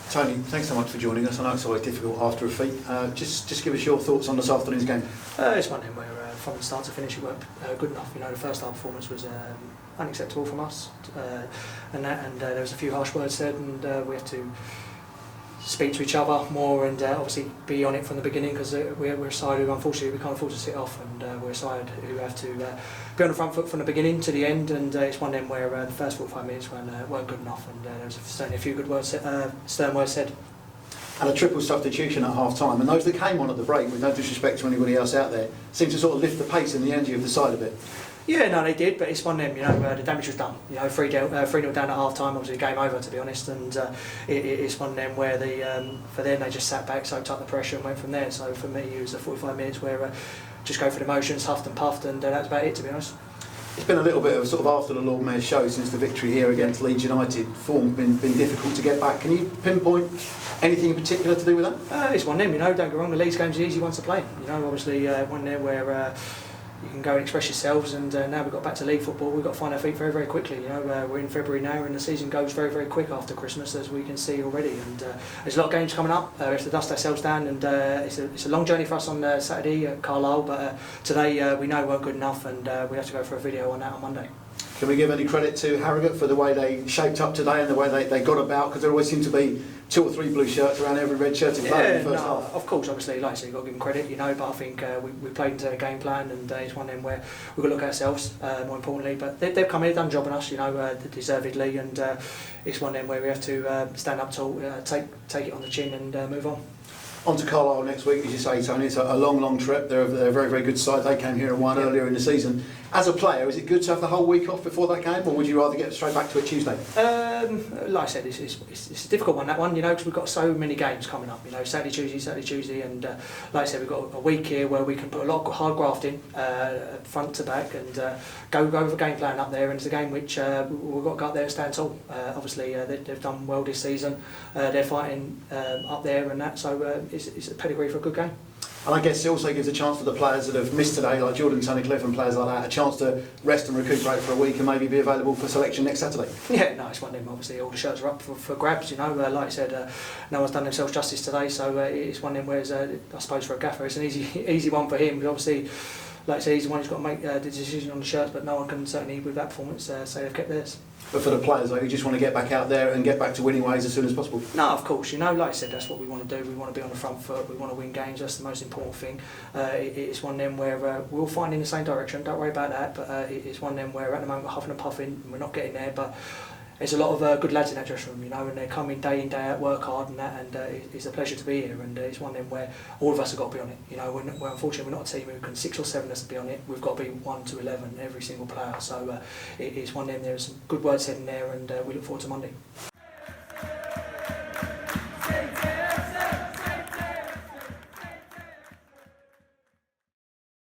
Tony, thanks so much for joining us. I know it's always difficult after a feat. Just give us your thoughts on this afternoon's game. It's one of them where from the start to finish it weren't good enough. You know, the first half performance was unacceptable from us, and there was a few harsh words said, and we have to speak to each other more and obviously be on it from the beginning, because we're a side who unfortunately we can't afford to sit off, and we're a side who have to be on the front foot from the beginning to the end, and it's one of them where the first 45 minutes weren't good enough, and there was certainly a few good words, stern words said. And a triple substitution at half time, and those that came on at the break, with no disrespect to anybody else out there, seemed to sort of lift the pace and the energy of the side a bit. Yeah, no, they did, but it's one of them, you know, the damage was done. You know, 3-0 down at half time, obviously game over, to be honest, and it's one of them where for them they just sat back, soaked up the pressure and went from there. So for me, it was the 45 minutes where just go for the motions, huffed and puffed, and that's about it, to be honest. It's been a little bit of sort of after the Lord Mayor's show since the victory here against Leeds United. Form been difficult to get back. Can you pinpoint anything in particular to do with that? It's one of them, you know, don't get wrong, the Leeds game's the easy one to play. You know, obviously one there where you can go and express yourselves, and now we've got back to league football, we've got to find our feet very, very quickly. You know, we're in February now, and the season goes very, very quick after Christmas, as we can see already. And there's a lot of games coming up. We have to dust ourselves down, and it's a long journey for us on Saturday at Carlisle. But today we know weren't good enough, and we have to go for a video on that on Monday. Can we give any credit to Harrogate for the way they shaped up today and the way they got about? Because there always seemed to be 2 or 3 blue shirts around every red shirted player in the first half. Of course, obviously, like I said, you've got to give them credit, you know, but I think we played into a game plan, and it's one of them where we've got to look at ourselves, more importantly. But they've come in, they've done a job on us, you know, deservedly, and it's one of them where we have to stand up tall, take it on the chin and move on. On to Carlisle next week, as you say, Tony. It's a long trip. They're a very, very good side. They came here and won earlier in the season. As a player, is it good to have the whole week off before that game, or would you rather get straight back to it Tuesday? Like I said, it's a difficult one, that one, you know, because we've got so many games coming up, you know, Saturday, Tuesday, and like I said, we've got a week here where we can put a lot of hard graft in, front to back, and go over game plan up there, and it's a game which we've got to go up there and stand tall. Obviously, they've done well this season, they're fighting up there and that, so it's a pedigree for a good game. And I guess it also gives a chance for the players that have missed today, like Jordan Tunnicliffe and players like that, a chance to rest and recuperate for a week and maybe be available for selection next Saturday. Yeah, no, it's one of them. Obviously, all the shirts are up for grabs, you know. Like I said, no one's done themselves justice today, so it's one of them where, I suppose, for a gaffer, it's an easy one for him. But obviously, like I said, he's the one who's got to make the decision on the shirts, but no one can certainly, with that performance, say they've kept theirs. But for the players, though, who just want to get back out there and get back to winning ways as soon as possible? No, of course, you know, like I said, that's what we want to do. We want to be on the front foot, we want to win games, that's the most important thing. It's one of them where we'll find in the same direction, don't worry about that, but it's one of them where at the moment we're huffing and puffing, and we're not getting there, but there's a lot of good lads in that dressing room, you know, and they come in, day out, work hard and that, and it's a pleasure to be here, and it's one of them where all of us have got to be on it. You know, we're unfortunately we're not a team who can 6 or 7 of us be on it. We've got to be 1 to 11, every single player. So it's one of them. There's some good words said in there, and we look forward to Monday.